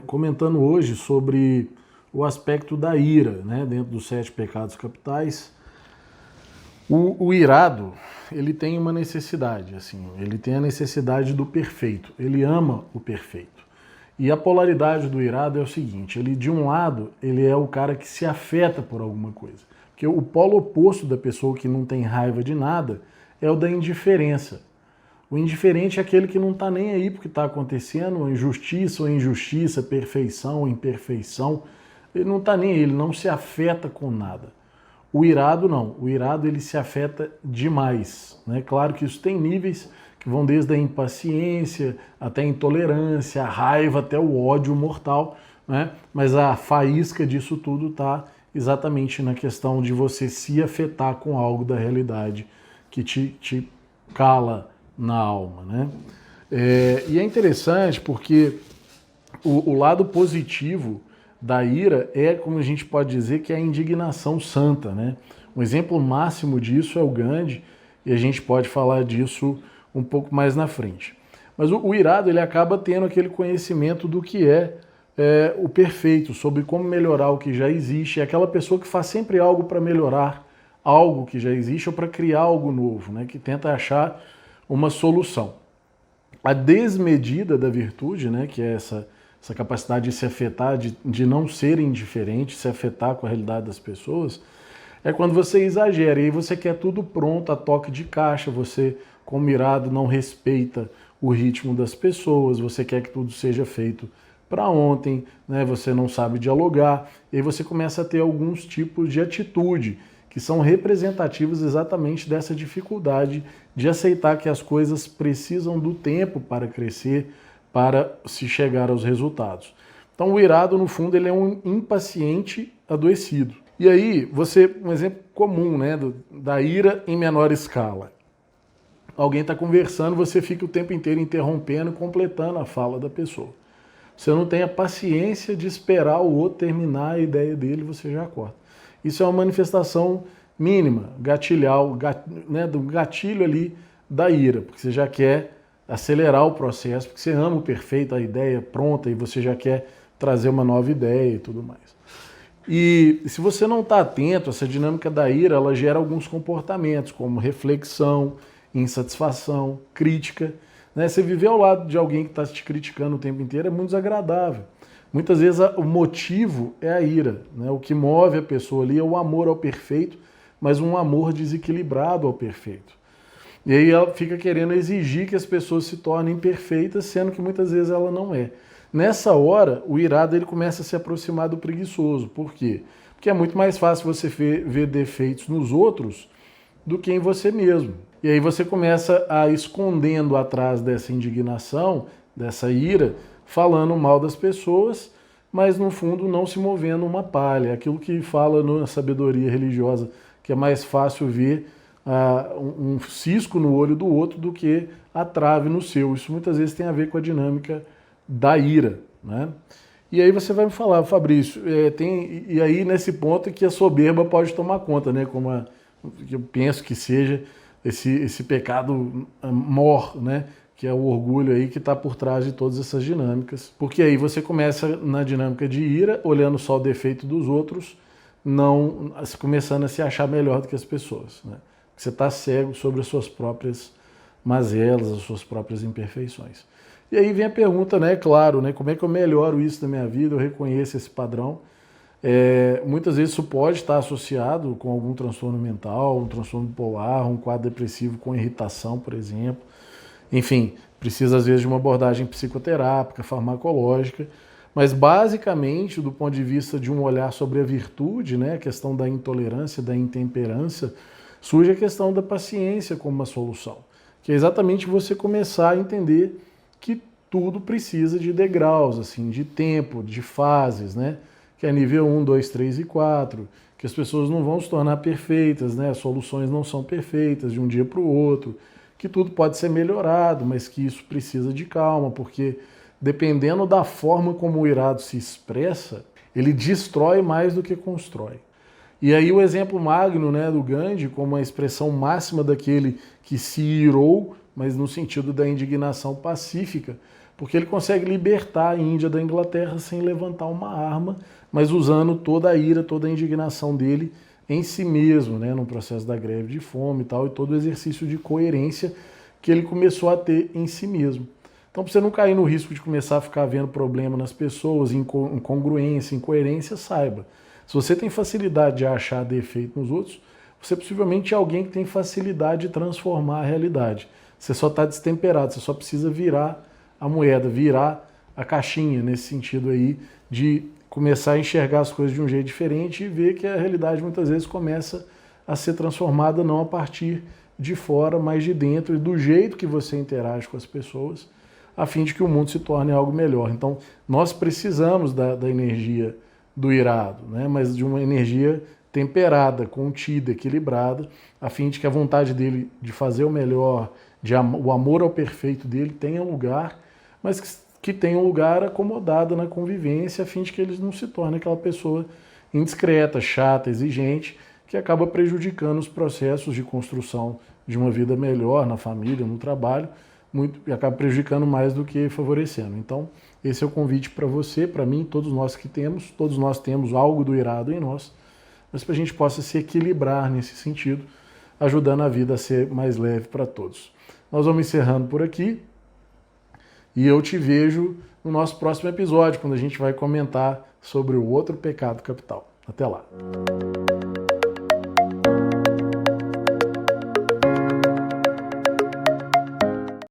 comentando hoje sobre o aspecto da ira, né, dentro dos 7 pecados capitais. O irado, ele tem uma necessidade, assim, ele tem a necessidade do perfeito, ele ama o perfeito. E a polaridade do irado é o seguinte, ele de um lado, ele é o cara que se afeta por alguma coisa. Porque o polo oposto da pessoa que não tem raiva de nada é o da indiferença. O indiferente é aquele que não está nem aí porque está acontecendo, injustiça ou injustiça, perfeição ou imperfeição. Ele não está nem aí, ele não se afeta com nada. O irado não, o irado ele se afeta demais. Né? Claro que isso tem níveis que vão desde a impaciência até a intolerância, a raiva até o ódio mortal, né? Mas a faísca disso tudo está exatamente na questão de você se afetar com algo da realidade que te cala na alma. Né? E é interessante porque o lado positivo da ira é, como a gente pode dizer, que é a indignação santa, né? Um exemplo máximo disso é o Gandhi, e a gente pode falar disso um pouco mais na frente. Mas o irado, ele acaba tendo aquele conhecimento do que é o perfeito, sobre como melhorar o que já existe, é aquela pessoa que faz sempre algo para melhorar algo que já existe ou para criar algo novo, né? Que tenta achar uma solução. A desmedida da virtude, né? Que é essa capacidade de se afetar, de não ser indiferente, se afetar com a realidade das pessoas, é quando você exagera, e aí você quer tudo pronto, a toque de caixa, você, como irado, não respeita o ritmo das pessoas, você quer que tudo seja feito para ontem, né? Você não sabe dialogar, e aí você começa a ter alguns tipos de atitude que são representativos exatamente dessa dificuldade de aceitar que as coisas precisam do tempo para crescer, para se chegar aos resultados. Então o irado, no fundo, ele é um impaciente adoecido. E aí, um exemplo comum, né, da ira em menor escala. Alguém está conversando, você fica o tempo inteiro interrompendo, completando a fala da pessoa. Você não tem a paciência de esperar o outro terminar a ideia dele, você já corta. Isso é uma manifestação mínima, né, do gatilho ali da ira, porque você já quer acelerar o processo, porque você ama o perfeito, a ideia pronta, e você já quer trazer uma nova ideia e tudo mais. E se você não está atento, essa dinâmica da ira, ela gera alguns comportamentos, como reflexão, insatisfação, crítica. Né? Você viver ao lado de alguém que está te criticando o tempo inteiro é muito desagradável. Muitas vezes o motivo é a ira. Né? O que move a pessoa ali é o amor ao perfeito, mas um amor desequilibrado ao perfeito. E aí ela fica querendo exigir que as pessoas se tornem perfeitas, sendo que muitas vezes ela não é. Nessa hora, o irado ele começa a se aproximar do preguiçoso. Por quê? Porque é muito mais fácil você ver defeitos nos outros do que em você mesmo. E aí você começa a escondendo atrás dessa indignação, dessa ira, falando mal das pessoas, mas no fundo não se movendo uma palha. Aquilo que fala na sabedoria religiosa, que é mais fácil ver um cisco no olho do outro do que a trave no seu. Isso muitas vezes tem a ver com a dinâmica da ira. Né? E aí você vai me falar, Fabrício, e aí nesse ponto é que a soberba pode tomar conta, né? Como eu penso que seja esse pecado mor, né? Que é o orgulho aí que está por trás de todas essas dinâmicas. Porque aí você começa na dinâmica de ira, olhando só o defeito dos outros, não começando a se achar melhor do que as pessoas. Né? Você está cego sobre as suas próprias mazelas, as suas próprias imperfeições. E aí vem a pergunta, né? Claro, né? Como é que eu melhoro isso na minha vida? Eu reconheço esse padrão. Muitas vezes isso pode estar associado com algum transtorno mental, um transtorno bipolar, um quadro depressivo com irritação, por exemplo. Enfim, precisa às vezes de uma abordagem psicoterápica, farmacológica, mas basicamente, do ponto de vista de um olhar sobre a virtude, né? A questão da intolerância, da intemperança, surge a questão da paciência como uma solução, que é exatamente você começar a entender que tudo precisa de degraus, assim, de tempo, de fases, né? Que é nível 1, 2, 3 e 4, que as pessoas não vão se tornar perfeitas, né? As soluções não são perfeitas de um dia para o outro, que tudo pode ser melhorado, mas que isso precisa de calma, porque dependendo da forma como o irado se expressa, ele destrói mais do que constrói. E aí o exemplo magno, né, do Gandhi, como a expressão máxima daquele que se irou, mas no sentido da indignação pacífica, Porque ele consegue libertar a Índia da Inglaterra sem levantar uma arma, mas usando toda a ira, toda a indignação dele em si mesmo, né, no processo da greve de fome e tal, e todo o exercício de coerência que ele começou a ter em si mesmo. Então, para você não cair no risco de começar a ficar vendo problema nas pessoas, incongruência, incoerência, saiba. Se você tem facilidade de achar defeito nos outros, você possivelmente é alguém que tem facilidade de transformar a realidade. Você só está destemperado, você só precisa virar a moeda, virar a caixinha nesse sentido aí de começar a enxergar as coisas de um jeito diferente e ver que a realidade muitas vezes começa a ser transformada não a partir de fora, mas de dentro e do jeito que você interage com as pessoas, a fim de que o mundo se torne algo melhor. Então, nós precisamos da energia do irado, né? Mas de uma energia temperada, contida, equilibrada, a fim de que a vontade dele de fazer o melhor, o amor ao perfeito dele tenha lugar, mas que tenha um lugar acomodado na convivência, a fim de que ele não se torne aquela pessoa indiscreta, chata, exigente, que acaba prejudicando os processos de construção de uma vida melhor na família, no trabalho, e acaba prejudicando mais do que favorecendo. Então, esse é o convite para você, para mim, todos nós temos algo do irado em nós, mas para a gente possa se equilibrar nesse sentido, ajudando a vida a ser mais leve para todos. Nós vamos encerrando por aqui e eu te vejo no nosso próximo episódio, quando a gente vai comentar sobre o outro pecado capital. Até lá!